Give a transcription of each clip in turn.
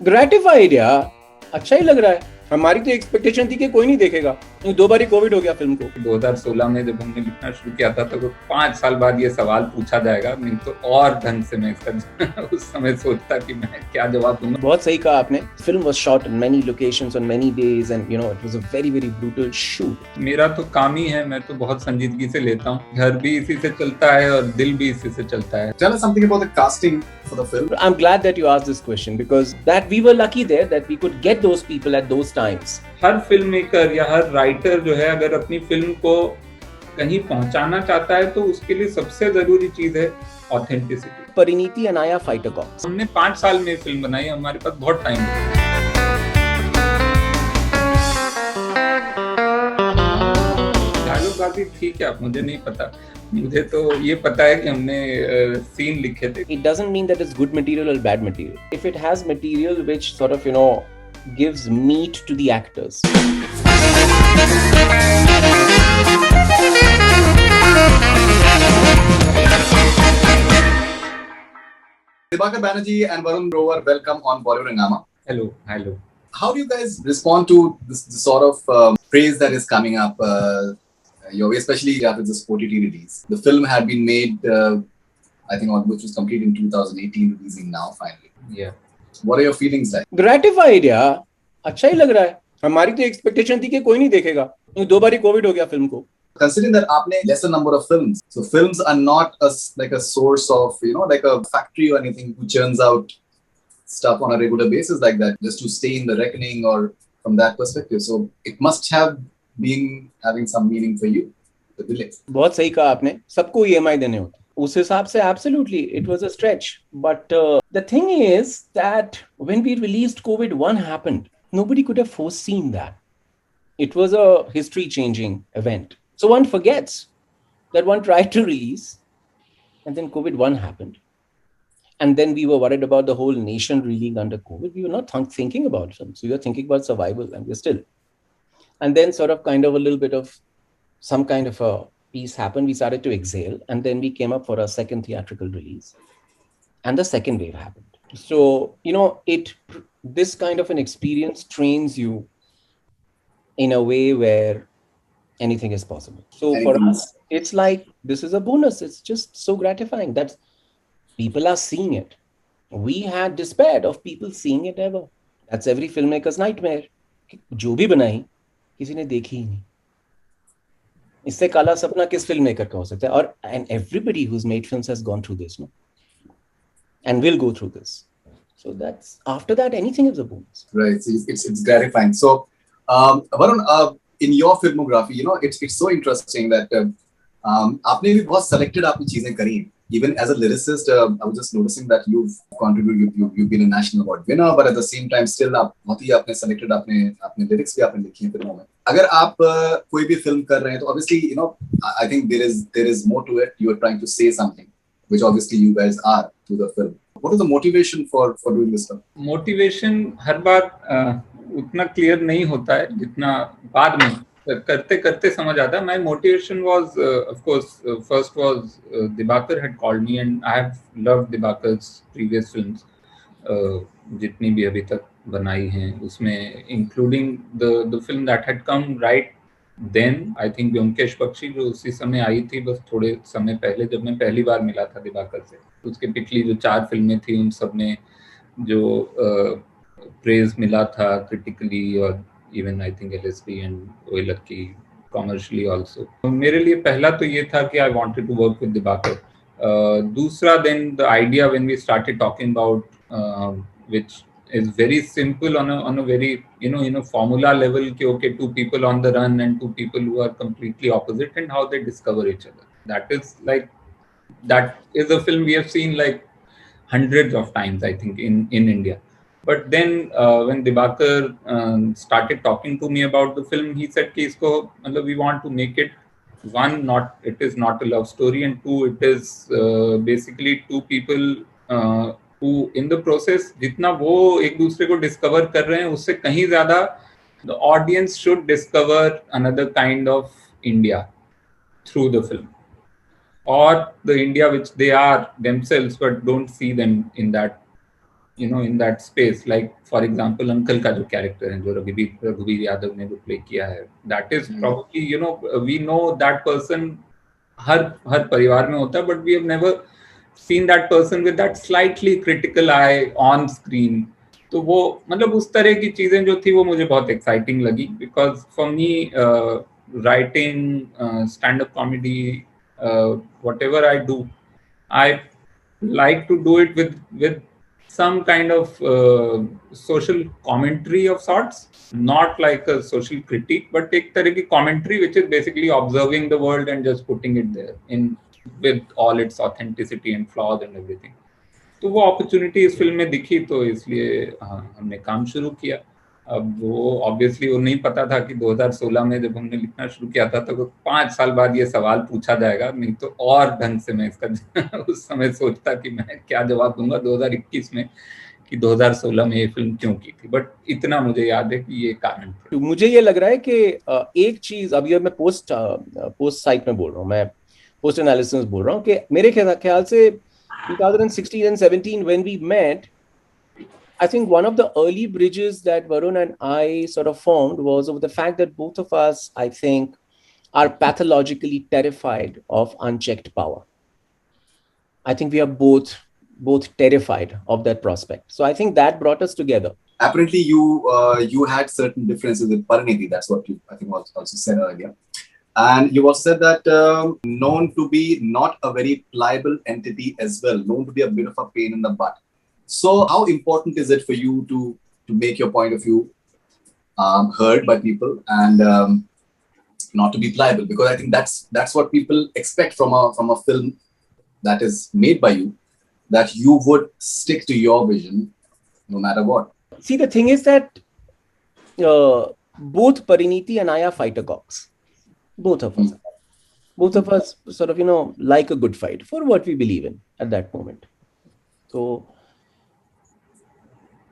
Gratified यार, अच्छा ही लग रहा है। हमारी तो एक्सपेक्टेशन थी कि कोई नहीं देखेगा, 2 बार ही कोविड हो गया फिल्म को। 2016 में जब हमने लिखना शुरू किया था तो 5 साल बाद ये सवाल पूछा जाएगा, नहीं तो और ढंग से मैं इसका उस समय सोचता कि मैं क्या जवाब दूंगा। बहुत सही कहा आपने। Film was shot in many locations on many days and it was a very very brutal shoot. मेरा तो काम ही है, मैं तो बहुत संजीदगी से लेता हूँ। घर भी इसी से चलता है और दिल भी इसी से चलता है। Tell us something about the casting for the film. I'm glad that you asked this question because that we were lucky there that we could get those people at those times. Her film maker या हर writer जो है, अगर अपनी film को कहीं पहुंचाना चाहता है तो उसके लिए सबसे जरूरी चीज है authenticity. Pariniti and Aya fighter cops. हमने 5 साल में फिल्म बनाई, हमारे पास बहुत टाइम है। डायलॉग बाजी ठीक है, मुझे नहीं पता। मुझे तो ये पता है कि हमने सीन लिखे थे। It doesn't mean that it's good material or bad material. If it has material which sort of gives meat to the actors. Dibakar Banerjee and Varun Grover, welcome on Bollywood Hungama. Hello. How do you guys respond to this sort of praise that is coming up, especially after this OTT release? The film had been made, I think, which was complete in 2018, releasing now finally. Yeah. What are your feelings like? Gratified यार, अच्छा ही लग रहा है। हमारी तो expectation थी कि कोई नहीं देखेगा, 2 बार ही कोविड हो गया फिल्म को। Considering that आपने lesser number of films, so films are not like a source of, like a factory or anything who churns out stuff on a regular basis like that, just to stay in the reckoning or from that perspective. So it must have been having some meaning for you, the delay. बहुत सही कहा आपने, सबको EMI देने होते हैं। उस हिसाब से absolutely it was a stretch, but the thing is that when we released COVID-1 happened, nobody could have foreseen that. It was a history-changing event. So one forgets that one tried to release and then COVID-1 happened. And then we were worried about the whole nation reeling under COVID. We were not thinking about films. We were thinking about survival, and we're still. And then sort of kind of a little bit of some kind of a piece happened. We started to exhale, and then we came up for our second theatrical release. And the second wave happened. So, this kind of an experience trains you in a way where anything is possible. So for us, it's like, this is a bonus. It's just so gratifying that people are seeing it. We had despaired of people seeing it ever. That's every filmmaker's nightmare. जो भी बनाई किसी ने देखी ही नहीं। इससे काला सपना किस फिल्ममेकर का हो सकता है? और and everybody who's made films has gone through this, no? And will go through this. So that's, after that, anything is a bonus. Right. It's gratifying. So, Varun, in your filmography, it's so interesting that आपने भी बहुत selected आपने चीजें करी हैं. Even as a lyricist, I was just noticing that you've contributed, you've been a national award winner, but at the same time still आप बहुत ही आपने selected, आपने lyrics भी आपने लिखी हैं फिल्मों में. अगर आप कोई भी film कर रहे हैं तो obviously I think there is more to it. You are trying to say something, which obviously you guys are through the film. What is the motivation for doing this film? Motivation हर बार उतना clear नहीं होता है जितना बाद में करते करते समझ आता है. My motivation was of course first was Dibakar had called me and I have loved Dibakar's previous films, जितनी भी अभी तक बनाई हैं उसमें, including the film that had come right then, I think Byomkesh पक्षी, जो उसी समय आई थी, बस थोड़े समय पहले जब मैं पहली बार मिला था दिबाकर से. उसके पिछली जो 4 फिल्में थी उन सब में जो प्रेज मिला था क्रिटिकली और even I think LSD and ओए लक्की कॉमर्शियली ऑल्सो. मेरे लिए पहला तो ये था कि I wanted to work with Dibakar. दूसरा, then the idea when we started talking about, which is very simple on a very formula level कि okay, 2 people on the run and 2 people who are completely opposite and how they discover each other. That is a film we have seen like hundreds of times, I think, in India. But then when Dibakar started talking to me about the film, he said कि इसको मतलब we want to make it, one, it is not a love story, and two, it is basically 2 people who in the process जितना वो एक दूसरे को discover कर रहे हैं उससे कहीं ज्यादा the audience should discover another kind of India through the film, or the India which they are themselves but don't see them in that in that space. Like for example, Uncle का जो character है जो रघुवीर यादव ने जो play किया है, that is probably we know that person हर परिवार में होता है, but we have never seen that person with that slightly critical eye on screen. तो वो मतलब उस तरह की चीजें जो थी वो मुझे बहुत exciting लगी, because for me writing, stand-up comedy, whatever I do, I like to do it with some kind of social commentary of sorts, not like a social critique, but एक तरह की commentary which is basically observing the world and just putting it there in with all its authenticity and flaws and everything. तो वो opportunity इस film में दिखी, तो इसलिए हमने काम शुरू किया. अब वो ऑब्वियसली वो नहीं पता था कि 2016 में जब हमने लिखना शुरू किया था तो 5 साल बाद ये सवाल पूछा जाएगा, नहीं तो और ढंग से मैं इसका उस समय सोचता कि मैं क्या जवाब दूंगा 2021 में कि 2016 में ये फिल्म क्यों की थी, बट इतना मुझे याद है कि ये कारण थे. तो मुझे ये लग रहा है कि एक चीज, अभी मैं पोस्ट साइट में बोल रहा हूँ, मैं पोस्ट एनालिसिस बोल रहा हूँ कि मेरे ख्याल से 2016 and 17 when we met, I think one of the early bridges that Varun and I sort of formed was over the fact that both of us, I think, are pathologically terrified of unchecked power. I think we are both terrified of that prospect. So I think that brought us together. Apparently, you had certain differences with Pariniti. That's what you, I think, also said earlier. And you also said that known to be not a very pliable entity as well, known to be a bit of a pain in the butt. So how important is it for you to make your point of view heard by people and not to be pliable? Because I think that's what people expect from a film that is made by you, that you would stick to your vision no matter what. See, the thing is that both Pariniti and I are fighter cocks. Both of us. Both of us sort of, like a good fight for what we believe in at that moment. So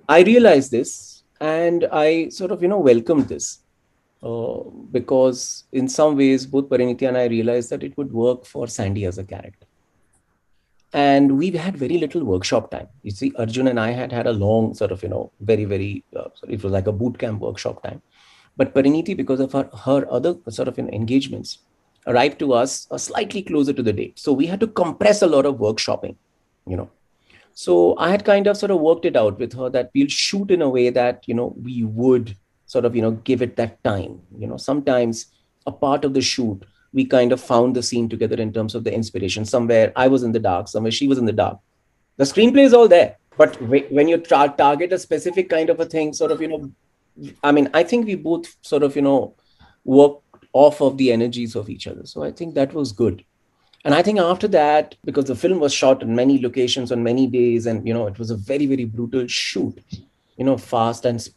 I realized this and I sort of, welcomed this because in some ways, both Pariniti and I realized that it would work for Sandy as a character. And we've had very little workshop time. You see, Arjun and I had a long sort of, very, very, it was like a boot camp workshop time. But Pariniti, because of her other sort of engagements, arrived to us slightly closer to the date. So we had to compress a lot of workshopping, So I had kind of sort of worked it out with her that we'll shoot in a way that, we would sort of, give it that time. Sometimes a part of the shoot, we kind of found the scene together in terms of the inspiration. Somewhere I was in the dark, somewhere she was in the dark. The screenplay is all there. But when you target a specific kind of a thing, sort of, I think we both sort of, worked off of the energies of each other. So I think that was good. And I think after that, because the film was shot in many locations on many days, and, it was a very, very brutal shoot, fast and,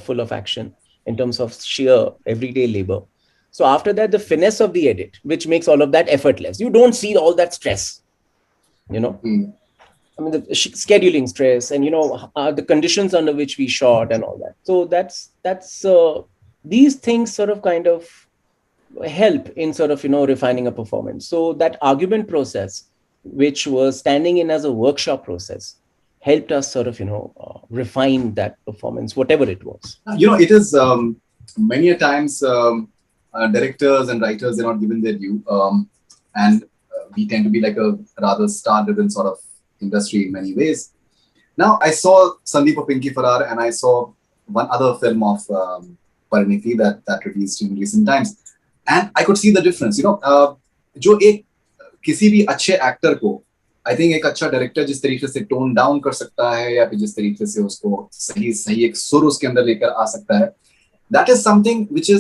full of action in terms of sheer everyday labor. So after that, the finesse of the edit, which makes all of that effortless. You don't see all that stress, the scheduling stress and, the conditions under which we shot and all that. So that's these things sort of kind of help in sort of, refining a performance. So that argument process, which was standing in as a workshop process, helped us sort of, refine that performance, whatever it was. It is many a times directors and writers, they're not given their due. And we tend to be like a rather star-driven sort of industry in many ways. Now, I saw Sandeep of Pinky Farrar and I saw one other film of Pariniti that released in recent times. And I could see the difference. जो एक किसी भी अच्छे actor को, I think एक अच्छा director जिस तरीके से टोन डाउन कर सकता है या फिर जिस तरीके से उसको सही एक सुर उसके अंदर लेकर आ सकता है, that is something which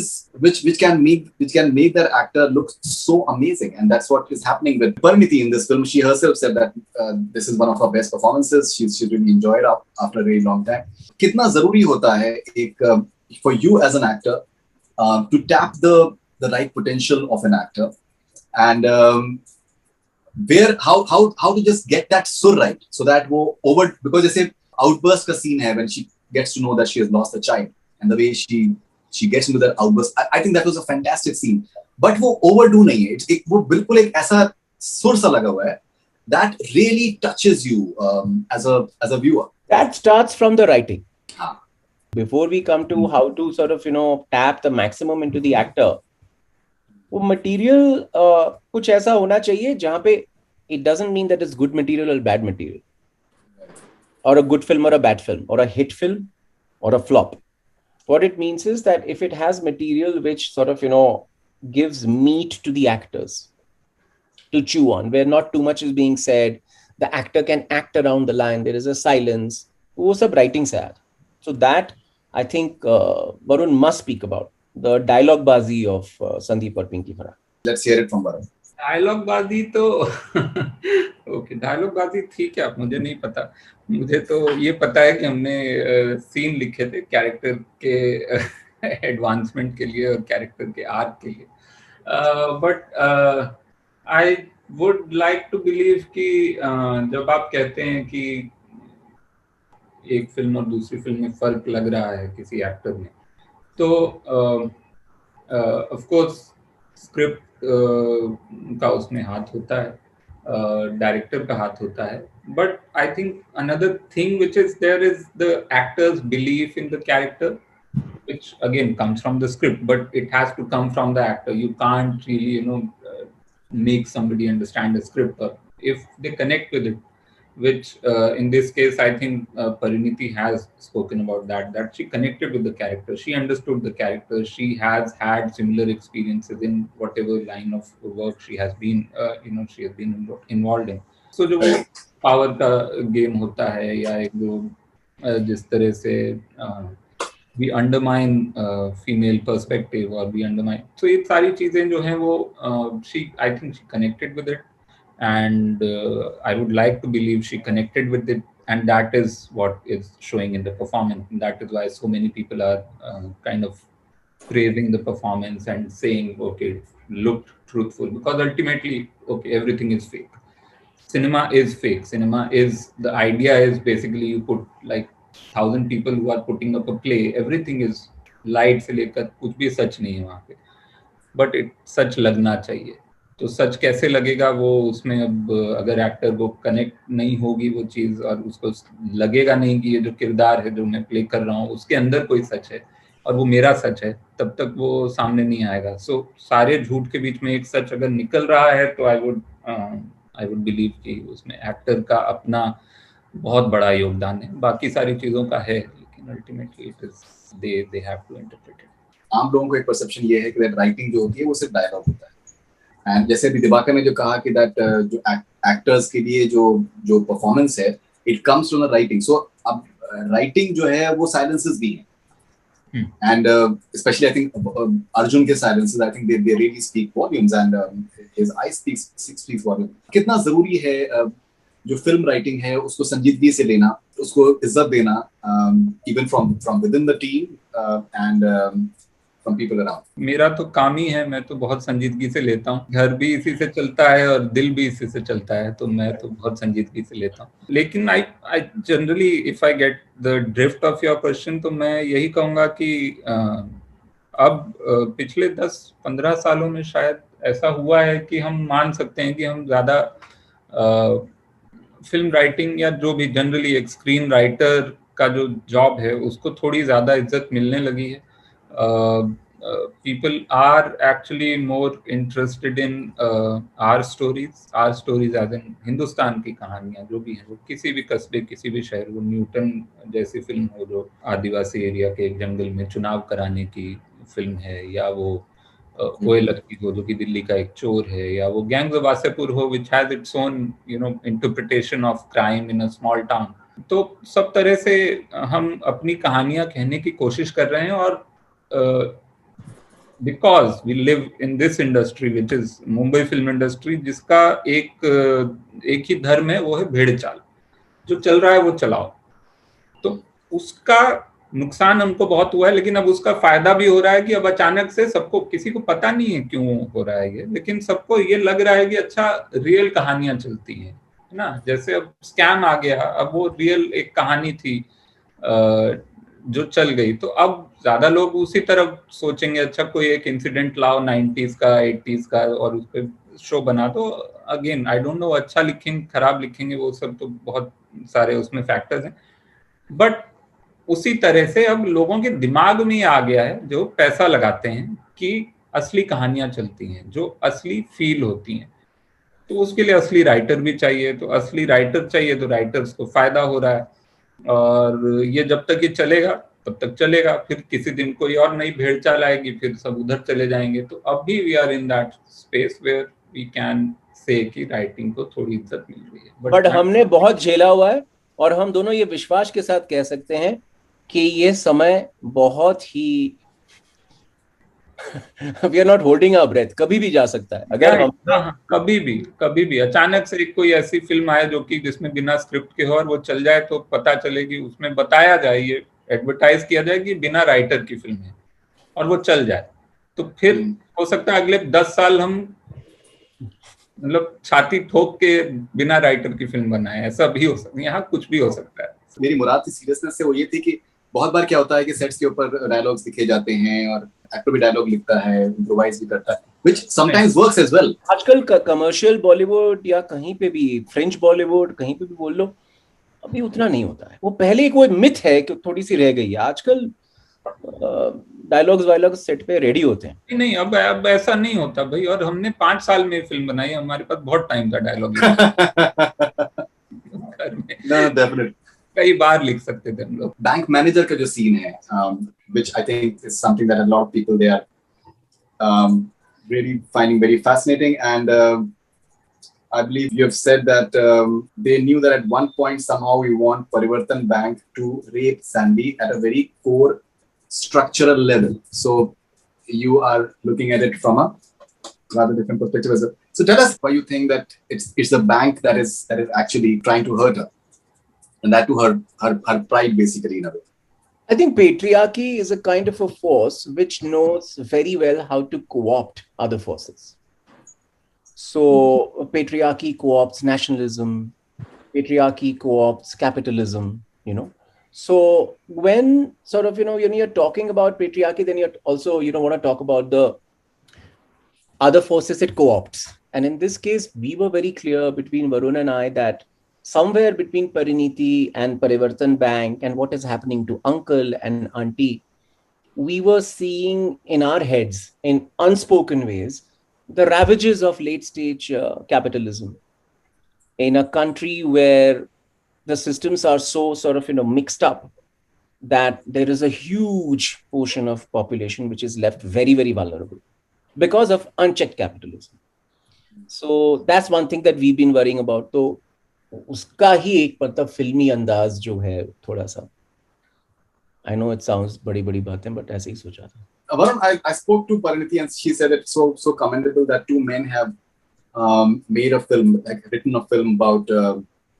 can make that actor look so amazing, and that's what is happening with Pariniti in this film. She herself said that this is one of her best performances. She really enjoyed it after a very long time. कितना जरूरी होता है एक for you as an actor to tap the right potential of an actor, and how to just get that sur right so that वो over, because जैसे outburst का scene है when she gets to know that she has lost a child, and the way she gets into that outburst, I think that was a fantastic scene. But वो overdo नहीं है, वो बिल्कुल एक ऐसा सुर सा लगा हुआ है that really touches you as a viewer. That starts from the writing. हाँ. Before we come to how to sort of, tap the maximum into the actor, वो मटेरियल कुछ ऐसा होना चाहिए जहां पे it doesn't mean that it's good material or bad material, or a good film or a bad film, or a hit film or a flop. What it means is that if it has material which sort of, gives meat to the actors to chew on, where not too much is being said, the actor can act around the line, there is a silence, वो सब writing से आया. So that I think Varun must speak about the dialogue bazi of Sandeep or Pinky Farah. Let's hear it from Varun. Dialogue बाजी तो okay, dialogue बाजी ठीक है, आप मुझे नहीं पता. मुझे तो ये पता है कि हमने सीन लिखे थे कैरेक्टर के एडवांसमेंट के लिए और कैरेक्टर के आर्क के लिए. But I would like to believe कि जब आप कहते हैं कि एक फिल्म और दूसरी फिल्म में फर्क लग रहा है किसी एक्टर में, तो ऑफ कोर्स स्क्रिप्ट का उसमें हाथ होता है, डायरेक्टर का हाथ होता है, but I think another thing which is there is the actor's belief in the character, which again comes from the script, but it has to come from the actor. You can't really make somebody understand the script, or if they connect with it, which in this case I think Pariniti has spoken about that she connected with the character, she understood the character, she has had similar experiences in whatever line of work she has been she has been involved in. So जो power का game होता है, या एक जो जिस तरह से we undermine female perspective, or we undermine, so ये सारी चीजें जो हैं वो I think she connected with it, and I would like to believe she connected with it, and that is what is showing in the performance, and that is why so many people are kind of praising the performance and saying, okay, it looked truthful, because ultimately, okay, everything is fake. Cinema is fake. Cinema is, the idea is basically you put like 1,000 people who are putting up a play, everything is light से लेकर कुछ भी सच नहीं है वहाँ पे, but it सच लगना चाहिए. तो सच कैसे लगेगा वो उसमें, अब अगर एक्टर को कनेक्ट नहीं होगी वो चीज, और उसको लगेगा नहीं कि ये जो किरदार है जो मैं प्ले कर रहा हूँ उसके अंदर कोई सच है और वो मेरा सच है, तब तक वो सामने नहीं आएगा. सो सारे झूठ के बीच में एक सच अगर निकल रहा है तो आई वुड बिलीव कि उसमें एक्टर का अपना बहुत बड़ा योगदान है. बाकी सारी चीजों का है, लेकिन ultimately it is they have to interpret it. आम लोगों को एक परसेप्शन ये है कि दैट राइटिंग जो होती है वो सिर्फ डायलॉग होता है, एंड जैसे अभी दिवाकर ने जो कहा कि दैट जो एक्टर्स के लिए जो परफॉर्मेंस है it comes from the writing. So अब राइटिंग जो है वो साइलेंसेस भी हैं, and especially I think Arjun के silences, I think they really speak volumes, and his eyes speaks volumes. कितना जरूरी है जो फिल्म राइटिंग है उसको संजीदगी से लेना, उसको इज्जत देना, even from within the team and from people around. मेरा तो काम ही है, मैं तो बहुत संजीदगी से लेता हूँ. घर भी इसी से चलता है और दिल भी इसी से चलता है, तो मैं तो बहुत संजीदगी से लेता हूँ. लेकिन I generally, if I get the drift of your question, तो मैं यही कहूँगा कि अब पिछले 10-15 सालों में शायद ऐसा हुआ है कि हम मान सकते हैं कि हम ज्यादा फिल्म राइटिंग या जो भी जनरली एक स्क्रीन राइटर का जो जॉब है उसको थोड़ी ज्यादा इज्जत मिलने लगी है. People are actually more interested in our stories as in Hindustan की कहानियां जो भी है, वो किसी भी कस्बे, किसी भी शहर, वो न्यूटन जैसी फिल्म हो जो आदिवासी एरिया के एक जंगल में चुनाव कराने की फिल्म है, या वो ओएलएक्की हो जो कि दिल्ली का एक चोर है, या वो गैंग्स ऑफ वासेपुर हो which has its own interpretation of crime in a small town. तो सब तरह से हम अपनी कहानियां कहने की कोशिश कर रहे हैं, और because we live in this industry which is Mumbai film industry, जिसका एक ही धर्म है, वो है भेड़ चाल, जो चल रहा है वो चलाओ. तो उसका नुकसान हमको बहुत हुआ है, लेकिन अब उसका फायदा भी हो रहा है कि अब अचानक से सबको, किसी को पता नहीं है क्यों हो रहा है ये, लेकिन सबको ये लग रहा है कि अच्छा रियल कहानियां चलती है ना. जैसे अब स्कैम आ गया, अब वो रियल एक कहानी थी जो चल गई, तो अब ज्यादा लोग उसी तरफ सोचेंगे, अच्छा कोई एक इंसिडेंट लाओ 90s का 80s का और उस पर शो बना दो. अगेन आई डोंट नो अच्छा लिखेंगे खराब लिखेंगे, वो सब तो बहुत सारे उसमें फैक्टर्स हैं, बट उसी तरह से अब लोगों के दिमाग में ये आ गया है, जो पैसा लगाते हैं, कि असली कहानियां चलती हैं, जो असली फील होती हैं, तो उसके लिए असली राइटर भी चाहिए, तो असली राइटर चाहिए तो राइटर्स को फायदा हो रहा है, और ये जब तक ये चलेगा तब तक चलेगा, फिर किसी दिन कोई और नई भेड़ चाल आएगी, फिर सब उधर चले जाएंगे। तो अभी we are in that space where we can say कि राइटिंग को थोड़ी इज्जत मिल रही है, बट हमने बहुत झेला हुआ है, और हम दोनों ये विश्वास के साथ कह सकते हैं कि ये समय बहुत ही we are not holding our breath, कभी भी जा सकता है अगर हम कभी भी अचानक से कोई ऐसी फिल्म आए जो कि जिसमें बिना स्क्रिप्ट के हो और वो चल जाए, तो पता चलेगी, उसमें बताया जाए, ये एडवर्टाइज किया जाए कि बिना राइटर की फिल्म है, और वो चल जाए, तो फिर हो सकता है अगले 10 साल हम मतलब छाती ठोक के बिना राइटर की फिल्म बनाए, ऐसा भी हो सकता है, यहाँ कुछ भी हो सकता है। मेरी मुराद थी सीरियसनेस से वो ये थी कि बहुत बार क्या होता है कि सेट्स के ऊपर डायलॉग्स लिखे जाते हैं और एक्टर भी डायलॉग लिखता है, इम्प्रोवाइज भी करता है, which sometimes works as well. आजकल कमर्शियल बॉलीवुड या कहीं पे भी फ्रेंच बॉलीवुड कहीं पे भी बोल लो, अभी उतना नहीं होता है। वो पहले एक वो मिथ है कि थोड़ी सी रह गई है, आजकल डायलॉग्स वायलॉग्स सेट पे रेडी होते हैं। नहीं, अब ऐसा नहीं होता भाई, और हमने 5 साल में फिल्म बनाई, हमारे पास बहुत टाइम था डायलॉग घर में। No, definitely. कई बार लिख सकते थे हम लोग। बैंक मैनेजर का जो सीन है, which I think is something that a lot of people they are really finding very fascinating, and I believe you have said that they knew that at one point somehow we want Parivartan Bank to rape Sandy at a very core structural level. So you are looking at it from a rather different perspective as well. So tell us why you think that it's the bank that is actually trying to hurt her, and that to her pride basically in a way. I think patriarchy is a kind of a force which knows very well how to co-opt other forces. So patriarchy co-opts nationalism, patriarchy co-opts capitalism, you know. So when sort of, when you're talking about patriarchy, then you're also, want to talk about the other forces it co-opts. And in this case, we were very clear between Varun and I that somewhere between Pariniti and Parivartan Bank and what is happening to uncle and auntie, we were seeing in our heads, in unspoken ways, the ravages of late stage capitalism in a country where the systems are so sort of, mixed up that there is a huge portion of population which is left very, very vulnerable because of unchecked capitalism. So that's one thing that we've been worrying about. So उसका ही एक मतलब फिल्मी अंदाज जो है थोड़ा सा, I know it sounds बड़ी बातें, but ऐसे ही सोचा था। Varun, I spoke to Pariniti and she said it's so commendable that two men have made a film, like written a film about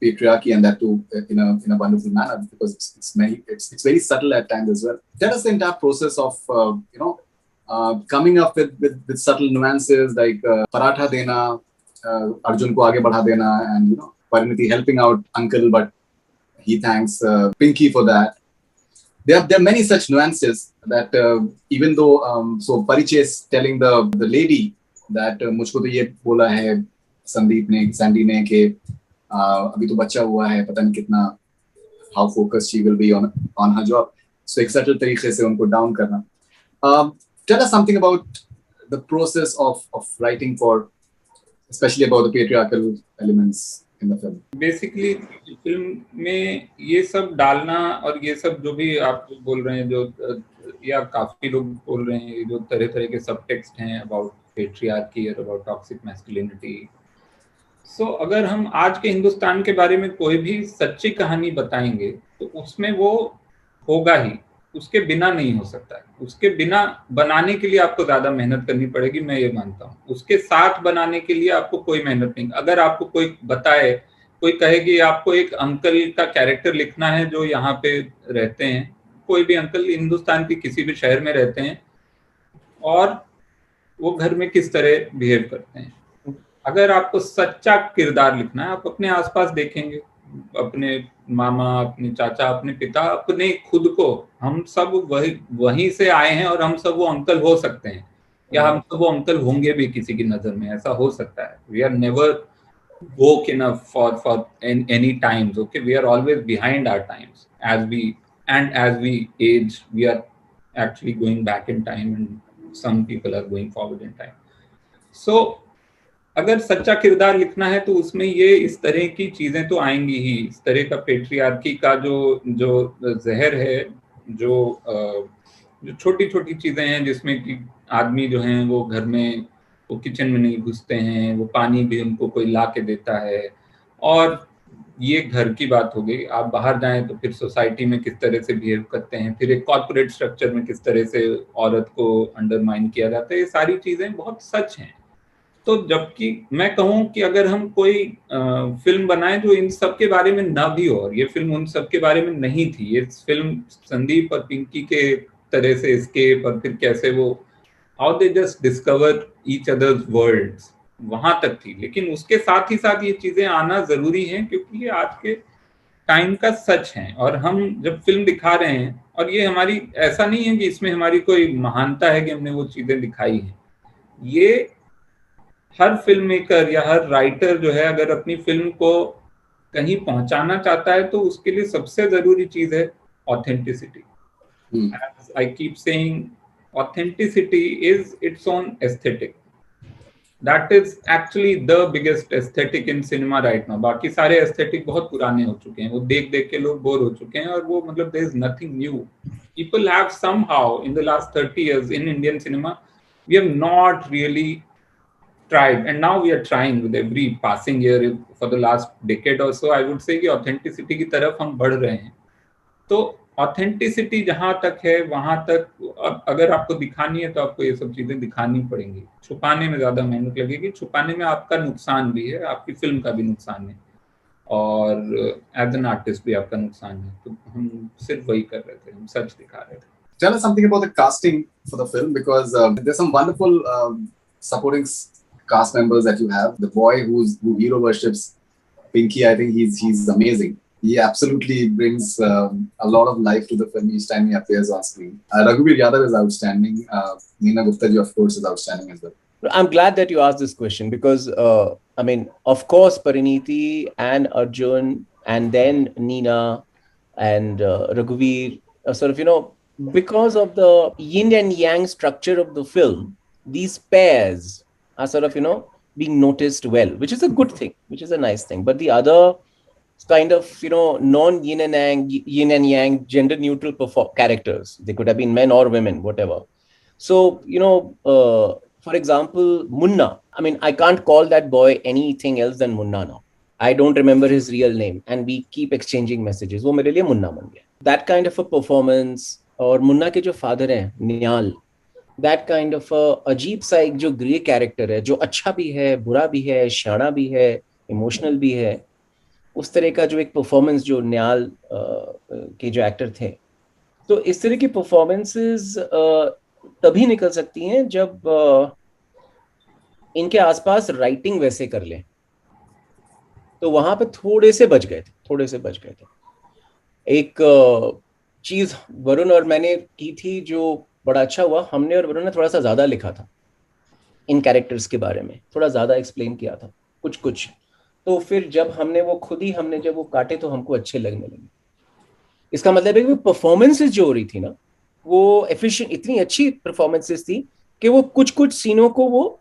patriarchy, and that too in a wonderful manner, because it's very subtle at times as well. Tell us the entire process of coming up with subtle nuances like paratha dena, Arjun ko aage बढ़ा देना, and Pariniti helping out uncle, but he thanks Pinky for that. There are many such nuances that even though so Parichय is telling the lady that मुझको तो ये बोला है Sandy ने कि अभी तो बच्चा हुआ है, पता नहीं कितना, how focused she will be on her job. So एक subtle तरीके से उनको down करना. Tell us something about the process of writing for, especially about the patriarchal elements in the film. Basically, film में ये सब डालना और ये सब जो भी आप बोल रहे हैं, जो या काफी लोग बोल रहे हैं, जो तरह के सब टेक्स्ट हैं अबाउट पेट्रियार्की और अबाउट टॉक्सिक मैस्कुलिनिटी. सो अगर हम आज के हिंदुस्तान के बारे में कोई भी सच्ची कहानी बताएंगे तो उसमें वो होगा ही, उसके बिना नहीं हो सकता है. उसके बिना बनाने के लिए आपको ज्यादा मेहनत करनी पड़ेगी, मैं ये मानता हूँ. उसके साथ बनाने के लिए आपको कोई मेहनत नहीं. अगर आपको कोई बताए, कोई कहे कि आपको एक अंकल का कैरेक्टर लिखना है जो यहाँ पे रहते हैं, कोई भी अंकल हिंदुस्तान के किसी भी शहर में रहते हैं और वो घर में किस तरह बिहेव करते हैं. अगर आपको सच्चा किरदार लिखना है, आप अपने आसपास देखेंगे, अपने मामा, अपने चाचा, अपने पिता, अपने खुद को, हम सब वहीं से आए हैं और हम सब वो अंकल हो सकते हैं, या हम सब वो अंकल होंगे भी किसी की नजर में, ऐसा हो सकता है. We are never woke enough for any times. Okay, we are always behind our times, as we age, we are actually going back in time, and some people are going forward in time. So अगर सच्चा किरदार लिखना है तो उसमें ये इस तरह की चीजें तो आएंगी ही, इस तरह का पेट्रियार्की का जो जहर है, जो छोटी छोटी चीजें हैं जिसमें कि आदमी जो हैं वो घर में वो किचन में नहीं घुसते हैं, वो पानी भी उनको कोई ला के देता है, और ये घर की बात हो गई। आप बाहर जाएं तो फिर सोसाइटी में किस तरह से बिहेव करते हैं, फिर एक कॉर्पोरेट स्ट्रक्चर में किस तरह से औरत को अंडरमाइन किया जाता है, ये सारी चीजें बहुत सच हैं। तो जबकि मैं कहूँ कि अगर हम कोई फिल्म बनाएं जो इन सब के बारे में ना भी हो, और ये फिल्म उन सब के बारे में नहीं थी, ये फिल्म संदीप और पिंकी के तरह से एस्केप, और फिर कैसे वो how they just discover each other's worlds, वहां तक थी। लेकिन उसके साथ ही साथ ये चीजें आना जरूरी है, क्योंकि ये आज के टाइम का सच है। और हम जब फिल्म दिखा रहे हैं, और ये हमारी ऐसा नहीं है कि इसमें हमारी कोई महानता है कि हमने वो चीजें दिखाई हैं, ये हर फिल्म मेकर या हर राइटर जो है अगर अपनी फिल्म को कहीं पहुंचाना चाहता है तो उसके लिए सबसे जरूरी चीज है authenticity. I keep saying authenticity is its own aesthetic. That is actually the biggest aesthetic in cinema right now. बाकी सारे aesthetic बहुत पुराने हो चुके हैं, वो देख देख के लोग बोर हो चुके हैं, और वो मतलब there is nothing new. People have somehow in the last 30 years in Indian cinema, we have not really tried, and now we are trying with every passing year for the last decade or so. I would say कि authenticity की तरफ हम बढ़ रहे हैं। तो authenticity जहां तक है वहां तक अगर आपको दिखानी है तो आपको ये सब चीजें दिखानी पड़ेंगी। छुपाने में ज्यादा मेहनत लगेगी, छुपाने में आपका नुकसान भी है, आपकी फिल्म का भी नुकसान है, और एज एन आर्टिस्ट भी आपका नुकसान है। तो हम सिर्फ वही कर रहे थे, हम सच दिखा रहे थे। Tell us something about the casting for the film, because there's some wonderful supporting cast members that you have. The boy who hero worships, Pinky, I think he's amazing. He absolutely brings a lot of life to the film each time he appears on screen. Raghuveer Yadav is outstanding. Neena Gupta ji, of course, is outstanding as well. I'm glad that you asked this question, because I mean, of course, Parineeti and Arjun, and then Neena and Raghuveer, sort of, because of the yin and yang structure of the film, these pairs are sort of, being noticed well, which is a good thing, which is a nice thing. But the other kind of, non yin and yang, gender neutral characters, they could have been men or women, whatever. So, for example, Munna, I mean, I can't call that boy anything else than Munna now. I don't remember his real name, and we keep exchanging messages. वो मेरे लिए मुन्ना बन गया। That kind of a performance, और मुन्ना के जो father हैं Niall, that kind of a अजीब सा एक जो ग्रे कैरेक्टर है, जो अच्छा भी है, बुरा भी है, शाना भी है, इमोशनल भी है, उस तरह का जो एक परफॉर्मेंस जो न्याल के जो एक्टर थे। तो इस तरह की परफॉर्मेंसेस तभी निकल सकती हैं जब इनके आसपास राइटिंग वैसे कर लें। तो वहां पे थोड़े से बच गए थे। एक चीज वरुण और मैंने की थी जो बड़ा अच्छा हुआ, हमने और वरुण ने थोड़ा सा ज्यादा लिखा था इन कैरेक्टर्स के बारे में, थोड़ा ज्यादा एक्सप्लेन किया था कुछ। तो फिर जब हमने जब वो काटे तो हमको अच्छे लगने लगे। इसका मतलब है कि परफॉर्मेंसेस जो हो रही थी ना, वो एफिशिएंट, इतनी अच्छी परफॉर्मेंसेस थी कि वो कुछ सीनों को वो,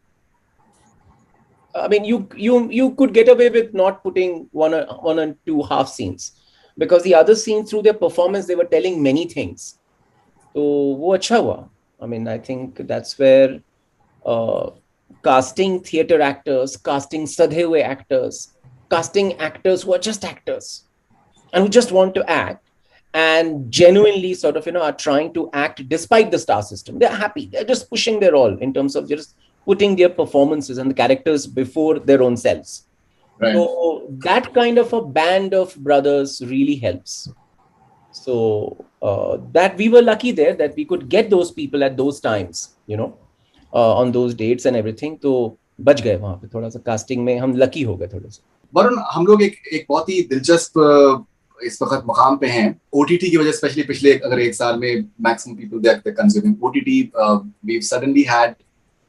I mean, you could get away with not putting one or two half scenes, because the other scenes through their performance they were telling many things. तो वो अच्छा हुआ। I mean, I think that's where casting theater actors, casting sadhe hue actors, casting actors who are just actors and who just want to act and genuinely sort of, are trying to act despite the star system. They're happy. They're just pushing their all in terms of just putting their performances and the characters before their own selves. Right. So that kind of a band of brothers really helps. So that we were lucky there that we could get those people at those times, on those dates and everything. तो बच गए वहां पे, थोड़ा सा casting में हम lucky हो गए थोड़े से। वरुण, हम लोग एक बहुत ही दिलचस्प इस वक्त मकाम पे हैं OTT की वजह, स्पेशली पिछले अगर एक साल में maximum people they are consuming OTT. We suddenly had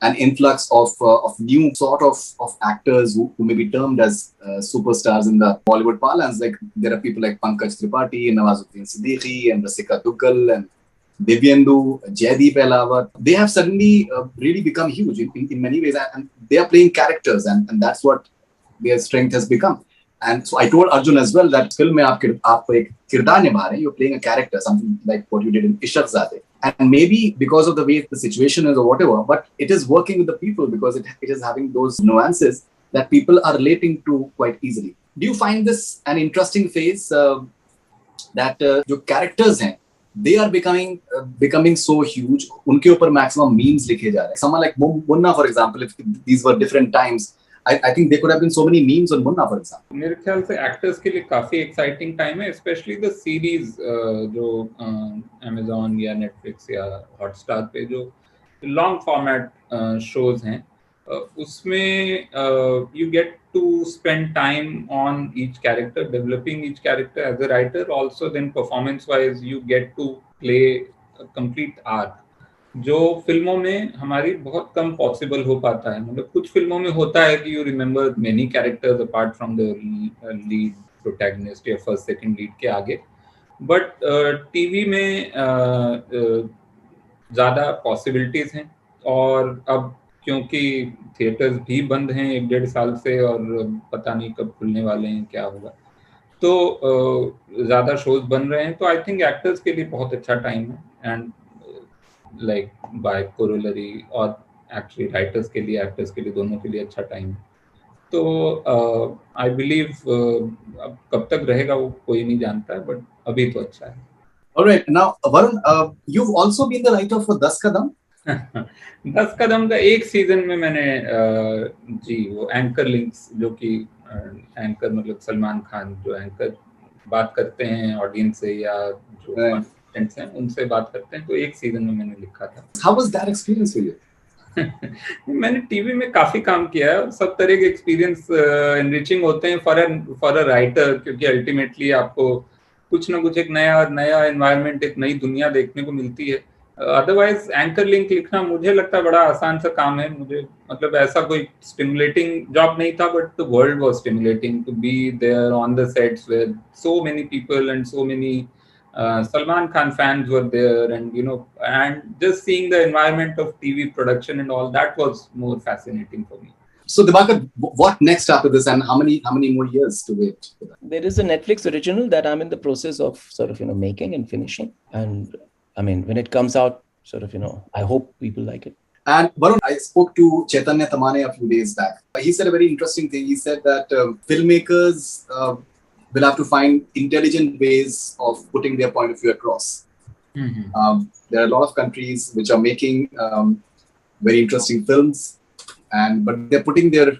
an influx of new sort of actors who may be termed as superstars in the Bollywood parlance. Like there are people like Pankaj Tripathi, Nawazuddin Siddiqui, and Rasika Duggal, and Divyendu, Jaideep Ahlawat. They have suddenly really become huge in many ways, and they are playing characters, and that's what their strength has become. And so I told Arjun as well that film mein aap ek kirdar nibha rahe hain, you're playing a character, something like what you did in Ishaq Zade. And maybe because of the way the situation is or whatever, but it is working with the people because it is having those nuances that people are relating to quite easily. Do you find this an interesting phase that जो characters हैं, they are becoming so huge, उनके ऊपर maximum memes लिखे जा रहे हैं. Someone like Munna, for example, if these were different times, I think there could have been so many memes on Munna, for example. मेरे ख्याल से एक्टर्स के लिए काफी एक्साइटिंग टाइम है, स्पेशली द सीरीज जो Amazon या Netflix या Hotstar पे जो लॉन्ग फॉर्मेट शोज हैं, उसमें you get to spend time on each character, developing each character as a writer. Also then performance wise you get to play a complete arc, जो फिल्मों में हमारी बहुत कम पॉसिबल हो पाता है. मतलब कुछ फिल्मों में होता है कि you remember many characters apart from the lead protagonist या फर्स्ट सेकंड लीड के आगे, बट टीवी में ज़्यादा पॉसिबिलिटीज हैं. और अब क्योंकि थिएटर्स भी बंद हैं 1-1.5 साल से और पता नहीं कब खुलने वाले हैं, क्या होगा, तो ज़्यादा शोज बन रहे हैं. तो आई थिंक एक्टर्स के लिए बहुत अच्छा टाइम है, एंड like by corollary और actually writers के लिए, actors के लिए, दोनों के लिए अच्छा टाइम है. तो I believe अब कब तक रहेगा वो कोई नहीं जानता है, बट अभी तो अच्छा है. Alright, now Varun, you've also been the writer for 10 Kadam. 10 कदम का एक सीजन में मैंने जी वो एंकर लिंक्स, जो कि एंकर मतलब सलमान खान जो एंकर बात करते हैं ऑडियंस से या जो हैं उनसे बात करते हैं, तो एक सीजन में मैंने लिखा था. How was that experience for you? मैंने टीवी में काफी काम किया है और सब तरह के एक्सपीरियंस एनरिचिंग होते हैं फॉर अ राइटर, क्योंकि अल्टीमेटली आपको कुछ ना कुछ एक नया एनवायरनमेंट, एक नई दुनिया देखने को मिलती है. अदरवाइज एंकर लिंक लिखना मुझे लगता है बड़ा आसान सा काम है. मुझे मतलब ऐसा कोई स्टिमुलेटिंग जॉब नहीं था, but the world was stimulating to be there on the sets where so many people and so many Salman Khan fans were there, and and just seeing the environment of TV production and all that was more fascinating for me. So Dibakar, what next after this, and how many more years to wait for that? There is a Netflix original that I'm in the process of sort of making and finishing, and I mean when it comes out, sort of I hope people like it. And Varun, I spoke to Chaitanya Tamane a few days back. He said a very interesting thing. He said that filmmakers will have to find intelligent ways of putting their point of view across. Mm-hmm. There are a lot of countries which are making very interesting films, but they're putting their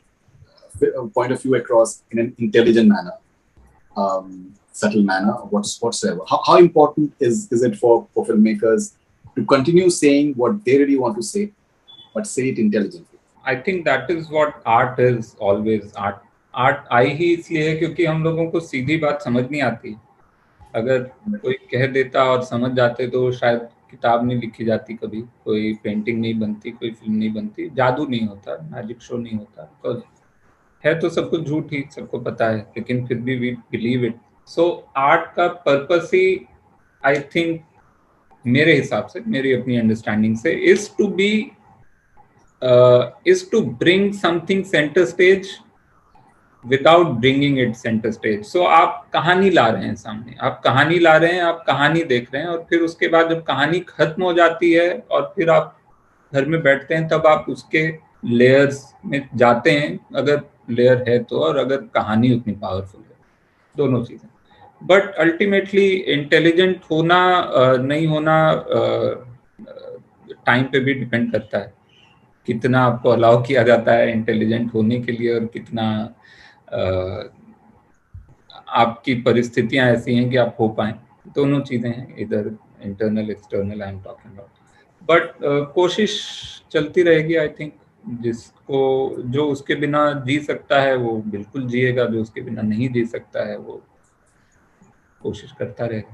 point of view across in an intelligent manner, subtle manner, whatsoever. How important is it for filmmakers to continue saying what they really want to say, but say it intelligently? I think that is what art is always. Art आई ही इसलिए है क्योंकि हम लोगों को सीधी बात समझ नहीं आती. अगर कोई कह देता और समझ जाते तो शायद किताब नहीं लिखी जाती, कभी कोई पेंटिंग नहीं बनती, कोई फिल्म नहीं बनती, जादू नहीं होता, मैजिक शो नहीं होता. बिकॉज है तो सब कुछ झूठ ही, सबको पता है, लेकिन फिर भी we believe it. So art का पर्पस ही आई थिंक मेरे हिसाब से, मेरी अपनी अंडरस्टैंडिंग से, is to bring something center stage without bringing it center stage. So आप कहानी ला रहे हैं सामने, आप कहानी ला रहे हैं, आप कहानी देख रहे हैं, और फिर उसके बाद जब कहानी खत्म हो जाती है और फिर आप घर में बैठते हैं, तब आप उसके लेयर्स में जाते हैं, अगर लेयर है तो, और अगर कहानी उतनी पावरफुल है, दोनों चीजें. बट अल्टीमेटली इंटेलिजेंट होना नहीं होना टाइम पे भी डिपेंड करता है, कितना आपको अलाउ किया जाता है इंटेलिजेंट होने के लिए, और कितना आपकी परिस्थितियां ऐसी हैं कि आप हो पाए. दोनों चीजें हैं, इधर internal external I am talking about. But कोशिश चलती रहेगी. आई थिंक जो उसके बिना जी सकता है वो बिल्कुल जिएगा, जो उसके बिना नहीं जी सकता है वो कोशिश करता रहेगा.